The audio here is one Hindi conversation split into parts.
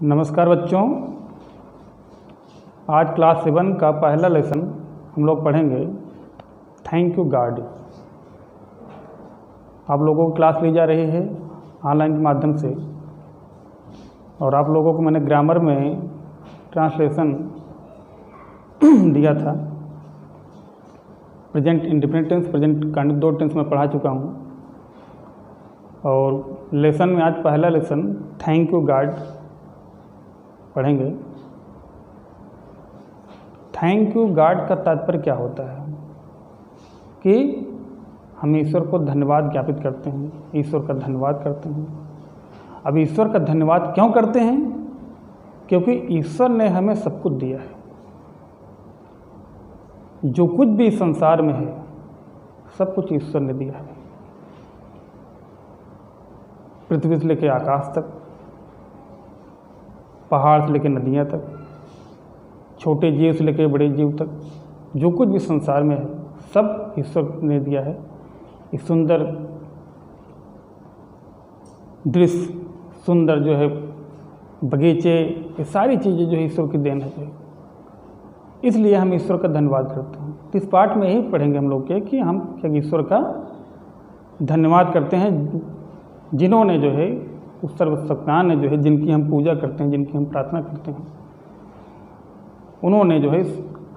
नमस्कार बच्चों, आज क्लास 7 का पहला लेसन हम लोग पढ़ेंगे थैंक यू गॉड। आप लोगों को क्लास ली जा रही है ऑनलाइन के माध्यम से और आप लोगों को मैंने ग्रामर में ट्रांसलेशन दिया था। Present indefinite tense, present continuous tense में पढ़ा चुका हूँ और लेसन में आज पहला लेसन थैंक यू गॉड पढ़ेंगे। थैंक यू गॉड का तात्पर्य क्या होता है कि हम ईश्वर को धन्यवाद ज्ञापित करते हैं, ईश्वर का धन्यवाद करते हैं। अब ईश्वर का धन्यवाद क्यों करते हैं? क्योंकि ईश्वर ने हमें सब कुछ दिया है। जो कुछ भी संसार में है सब कुछ ईश्वर ने दिया है। पृथ्वी से लेकर आकाश तक, पहाड़ से लेकर नदियाँ तक, छोटे जीव से लेकर बड़े जीव तक, जो कुछ भी संसार में है सब ईश्वर ने दिया है। इस सुंदर दृश्य, सुंदर जो है बगीचे, ये सारी चीज़ें जो है ईश्वर की देन है। इसलिए हम ईश्वर का धन्यवाद करते हैं। इस पाठ में यही पढ़ेंगे हम लोग के कि हम क्या ईश्वर का धन्यवाद करते हैं, जिन्होंने जो है उस सर्वशक्तिमान ने जो है जिनकी हम पूजा करते हैं, जिनकी हम प्रार्थना करते हैं, उन्होंने जो है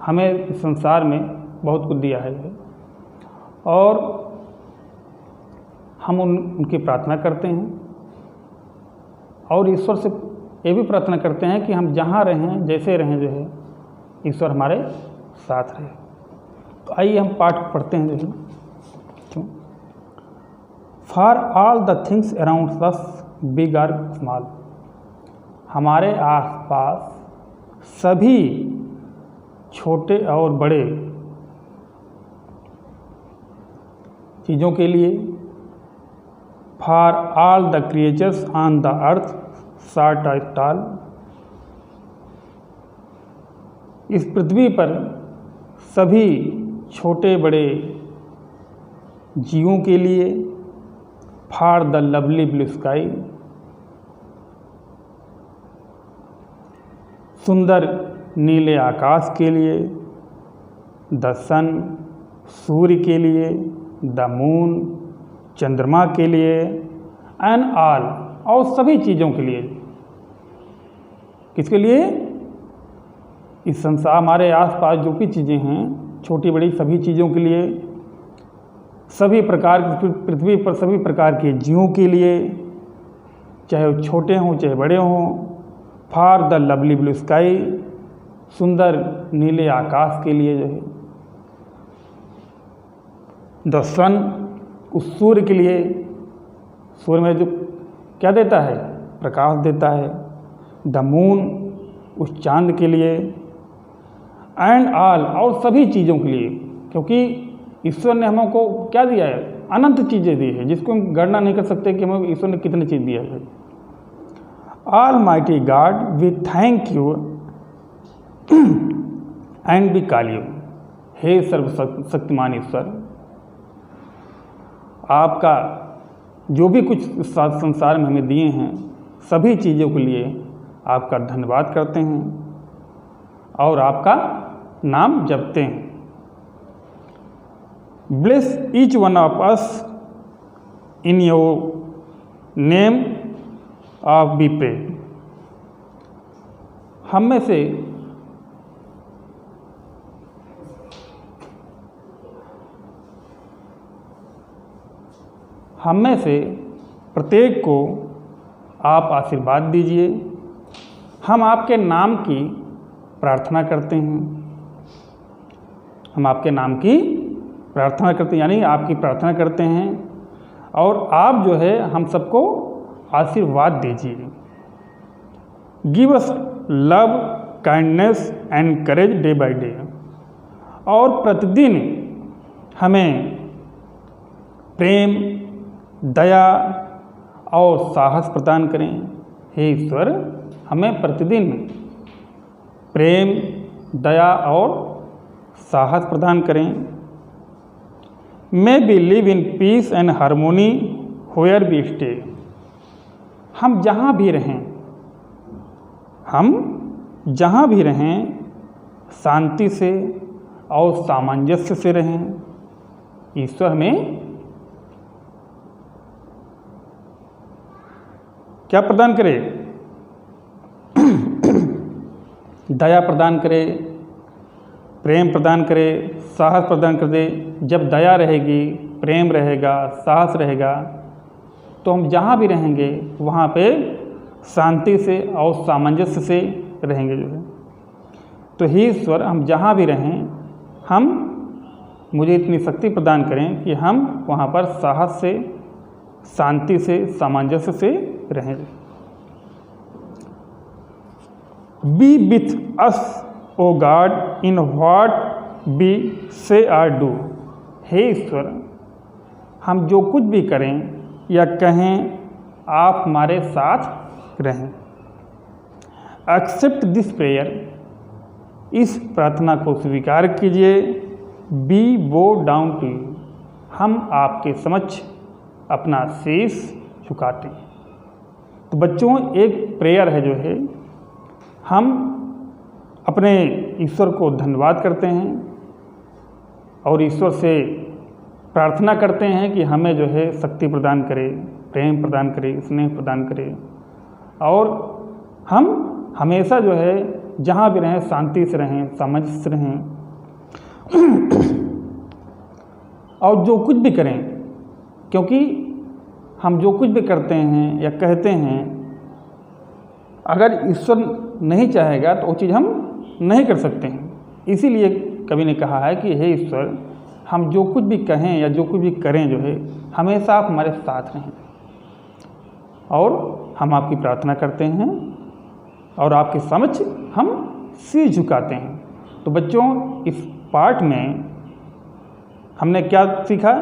हमें इस संसार में बहुत कुछ दिया है और हम उनकी प्रार्थना करते हैं और ईश्वर से ये भी प्रार्थना करते हैं कि हम जहाँ रहें, जैसे रहें, जो है ईश्वर हमारे साथ रहे। तो आइए हम पाठ पढ़ते हैं। देखिए, for all the things around us big और स्मॉल, हमारे आसपास सभी छोटे और बड़े चीज़ों के लिए, for all the creatures on the earth short और टॉल, इस पृथ्वी पर सभी छोटे बड़े जीवों के लिए, for the lovely blue sky, सुंदर नीले आकाश के लिए, द सन, सूर्य के लिए, द मून, चंद्रमा के लिए, एंड ऑल, और सभी चीज़ों के लिए। किसके लिए? इस संसार, हमारे आसपास जो भी चीज़ें हैं, छोटी बड़ी सभी चीज़ों के लिए, सभी प्रकार की पृथ्वी पर सभी प्रकार के जीवों के लिए, चाहे वो छोटे हों चाहे बड़े हों, for the lovely blue sky, सुंदर नीले आकाश के लिए जो है, द सन, उस सूर्य के लिए, सूर्य में जो क्या देता है? प्रकाश देता है। द मून, उस चांद के लिए, एंड ऑल, और सभी चीज़ों के लिए, क्योंकि ईश्वर ने हमको क्या दिया है? अनंत चीज़ें दी है, जिसको हम गणना नहीं कर सकते कि हमें ईश्वर ने कितनी चीज़ दिया है। Almighty God, we thank you and we call you, हे सर्वशक्तिमान ईश्वर, आपका जो भी कुछ संसार में हमें दिए हैं सभी चीज़ों के लिए आपका धन्यवाद करते हैं और आपका नाम जपते हैं। Bless each one of us in your name of we pray, हम में से प्रत्येक को आप आशीर्वाद दीजिए। हम आपके नाम की प्रार्थना करते हैं। हम आपके नाम की प्रार्थना करते हैं, यानी आपकी प्रार्थना करते हैं और आप जो है हम सबको आशीर्वाद दीजिए। Give us love, kindness and courage day by day, और प्रतिदिन हमें प्रेम, दया और साहस प्रदान करें। हे ईश्वर, हमें प्रतिदिन प्रेम, दया और साहस प्रदान करें। May be live in peace and harmony where we stay, हम जहाँ भी रहें हम जहाँ भी रहें शांति से और सामंजस्य से रहें। ईश्वर हमें क्या प्रदान करे? दया प्रदान करे, प्रेम प्रदान करे, साहस प्रदान कर दे। जब दया रहेगी, प्रेम रहेगा, साहस रहेगा, तो हम जहाँ भी रहेंगे वहाँ पे शांति से और सामंजस्य से रहेंगे जो है। तो हे ईश्वर, हम जहाँ भी रहें, मुझे इतनी शक्ति प्रदान करें कि हम वहाँ पर साहस से, शांति से, सामंजस्य से रहें। Be with us O God in what we say or do. हे ईश्वर, हम जो कुछ भी करें या कहें, आप हमारे साथ रहें। एक्सेप्ट दिस प्रेयर, इस प्रार्थना को स्वीकार कीजिए। बी बो डाउन टू यू, हम आपके समक्ष अपना शीश झुकाते हैं। तो बच्चों, एक प्रेयर है जो है, हम अपने ईश्वर को धन्यवाद करते हैं और ईश्वर से प्रार्थना करते हैं कि हमें जो है शक्ति प्रदान करे, प्रेम प्रदान करे, स्नेह प्रदान करे, और हम हमेशा जो है जहाँ भी रहें शांति से रहें, सामंजस्य से रहें। और जो कुछ भी करें, क्योंकि हम जो कुछ भी करते हैं या कहते हैं, अगर ईश्वर नहीं चाहेगा तो वो चीज़ हम नहीं कर सकते हैं। इसीलिए कवि ने कहा है कि हे ईश्वर, हम जो कुछ भी कहें या जो कुछ भी करें जो है, हमेशा आप हमारे साथ रहें। और हम आपकी प्रार्थना करते हैं और आपके समक्ष हम सिर झुकाते हैं। तो बच्चों, इस पाठ में हमने क्या सीखा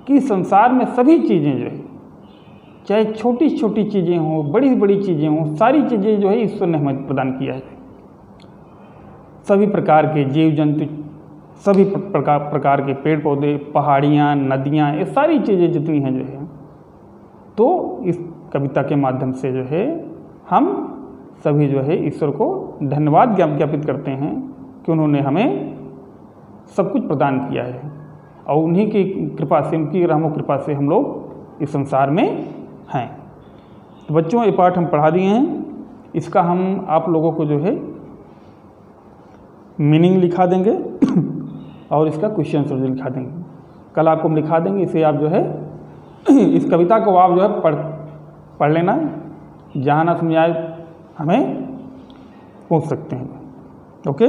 कि संसार में सभी चीज़ें जो है, चाहे छोटी छोटी चीज़ें हों, बड़ी बड़ी चीज़ें हों, सारी चीज़ें जो है ईश्वर ने हमें प्रदान किया है। सभी प्रकार के जीव जंतु, सभी प्रकार के पेड़ पौधे, पहाड़ियाँ, नदियाँ, ये सारी चीज़ें जितनी हैं जो है, तो इस कविता के माध्यम से जो है हम सभी जो है ईश्वर को धन्यवाद ज्ञापित करते हैं कि उन्होंने हमें सब कुछ प्रदान किया है, और उन्हीं की कृपा से, उनकी रहमो कृपा से हम लोग इस संसार में हैं। तो बच्चों, ये पाठ हम पढ़ा दिए हैं, इसका हम आप लोगों को जो है मीनिंग लिखा देंगे और इसका क्वेश्चन आंसर लिखा देंगे। कल आपको हम लिखा देंगे, इसे आप जो है इस कविता को आप जो है पढ़ लेना, जहाँ ना समझ आए हमें पूछ सकते हैं। ओके।